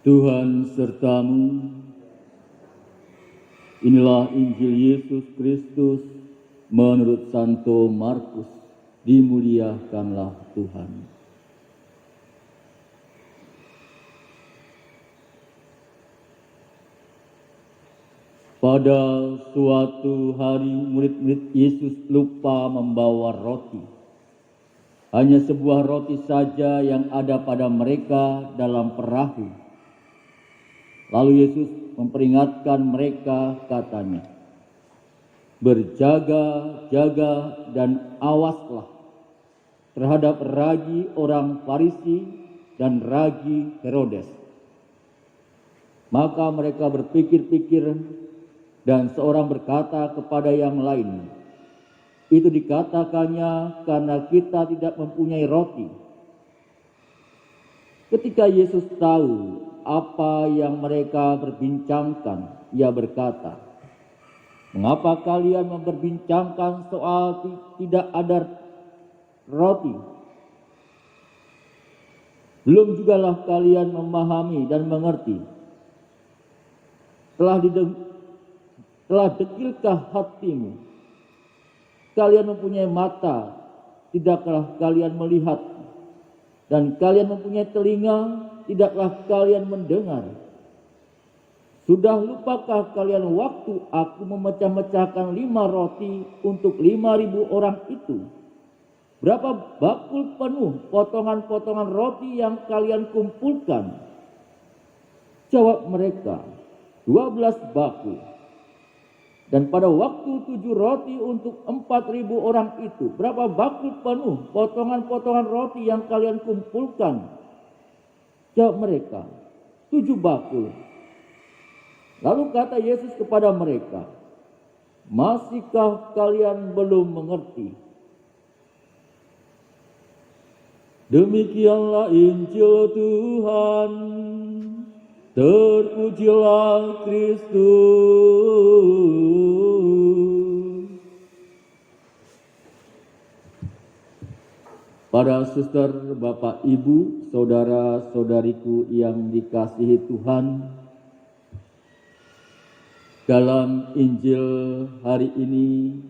Tuhan sertamu. Inilah Injil Yesus Kristus menurut Santo Markus. Dimuliakanlah Tuhan. Pada suatu hari murid-murid Yesus lupa membawa roti. Hanya sebuah roti saja yang ada pada mereka dalam perahu. Lalu Yesus memperingatkan mereka, katanya, "Berjaga-jaga dan awaslah terhadap ragi orang Farisi dan ragi Herodes." Maka mereka berpikir-pikir dan seorang berkata kepada yang lain, "Itu dikatakannya karena kita tidak mempunyai roti." Ketika Yesus tahu apa yang mereka perbincangkan, ia berkata, "Mengapa kalian memperbincangkan soal tidak ada roti? Belum jugalah kalian memahami dan mengerti? Telah dekilkah hatimu? Kalian mempunyai mata, tidakkah kalian melihat? Dan kalian mempunyai telinga, tidaklah kalian mendengar? Sudah lupakah kalian waktu aku memecah-mecahkan 5 roti untuk 5.000 orang itu? Berapa bakul penuh potongan-potongan roti yang kalian kumpulkan?" Jawab mereka, 12 bakul. "Dan pada waktu 7 roti untuk 4.000 orang itu, berapa bakul penuh potongan-potongan roti yang kalian kumpulkan?" Jawab mereka, 7 bakul. Lalu kata Yesus kepada mereka, "Masihkah kalian belum mengerti?" Demikianlah Injil Tuhan. Terpujilah Kristus. Para suster, Bapak, Ibu, saudara-saudariku yang dikasihi Tuhan, dalam Injil hari ini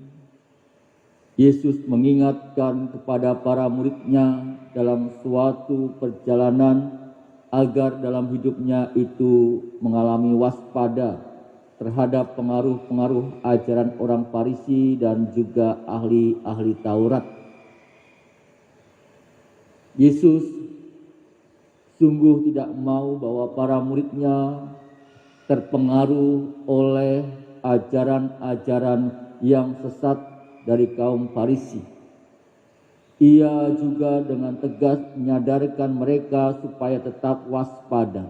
Yesus mengingatkan kepada para murid-Nya dalam suatu perjalanan agar dalam hidupnya itu mengalami waspada terhadap pengaruh-pengaruh ajaran orang Farisi dan juga ahli-ahli Taurat. Yesus sungguh tidak mau bahwa para murid-Nya terpengaruh oleh ajaran-ajaran yang sesat dari kaum Farisi. Ia juga dengan tegas menyadarkan mereka supaya tetap waspada.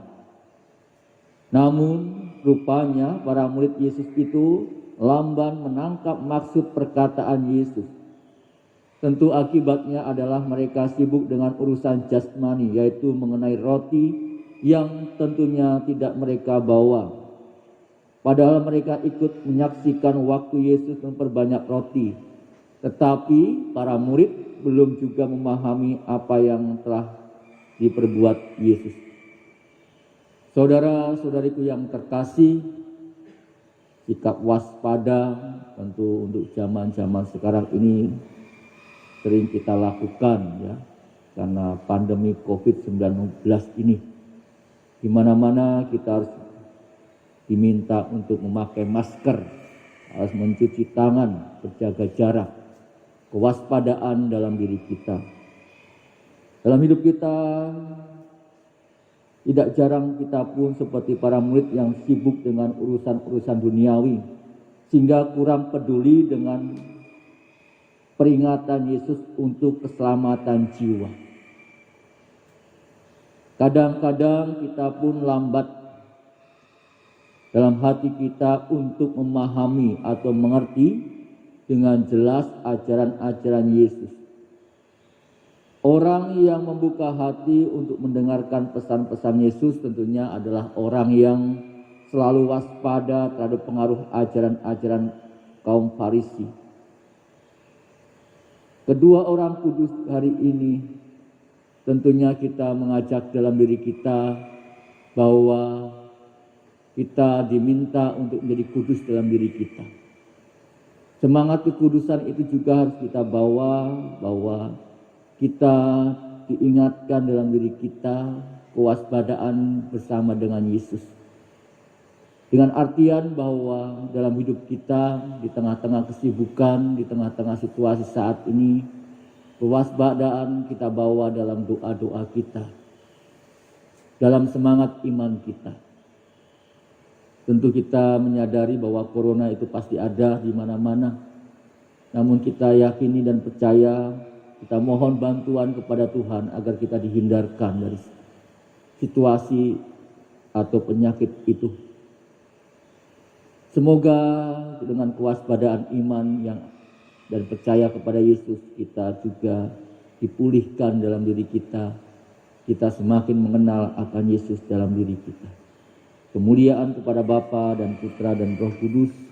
Namun rupanya para murid Yesus itu lamban menangkap maksud perkataan Yesus. Tentu akibatnya adalah mereka sibuk dengan urusan jasmani, yaitu mengenai roti yang tentunya tidak mereka bawa. Padahal mereka ikut menyaksikan waktu Yesus memperbanyak roti. Tetapi para murid belum juga memahami apa yang telah diperbuat Yesus. Saudara-saudariku yang terkasih, sikap waspada tentu untuk zaman-zaman sekarang ini sering kita lakukan, ya, karena pandemi COVID-19 ini. Di mana-mana kita harus diminta untuk memakai masker, harus mencuci tangan, berjaga jarak. Kewaspadaan dalam diri kita. Dalam hidup kita, tidak jarang kita pun seperti para murid yang sibuk dengan urusan-urusan duniawi, sehingga kurang peduli dengan peringatan Yesus untuk keselamatan jiwa. Kadang-kadang kita pun lambat dalam hati kita untuk memahami atau mengerti dengan jelas ajaran-ajaran Yesus. Orang yang membuka hati untuk mendengarkan pesan-pesan Yesus tentunya adalah orang yang selalu waspada terhadap pengaruh ajaran-ajaran kaum Farisi. Kedua orang kudus hari ini tentunya kita mengajak dalam diri kita bahwa kita diminta untuk menjadi kudus dalam diri kita. Semangat kekudusan itu juga harus kita bawa, bahwa kita diingatkan dalam diri kita kewaspadaan bersama dengan Yesus. Dengan artian bahwa dalam hidup kita, di tengah-tengah kesibukan, di tengah-tengah situasi saat ini, kewaspadaan kita bawa dalam doa-doa kita, dalam semangat iman kita. Tentu kita menyadari bahwa corona itu pasti ada di mana-mana. Namun kita yakini dan percaya, kita mohon bantuan kepada Tuhan agar kita dihindarkan dari situasi atau penyakit itu. Semoga dengan kewaspadaan iman yang dan percaya kepada Yesus, kita juga dipulihkan dalam diri kita. Kita semakin mengenal akan Yesus dalam diri kita. Kemuliaan kepada Bapa dan Putra dan Roh Kudus.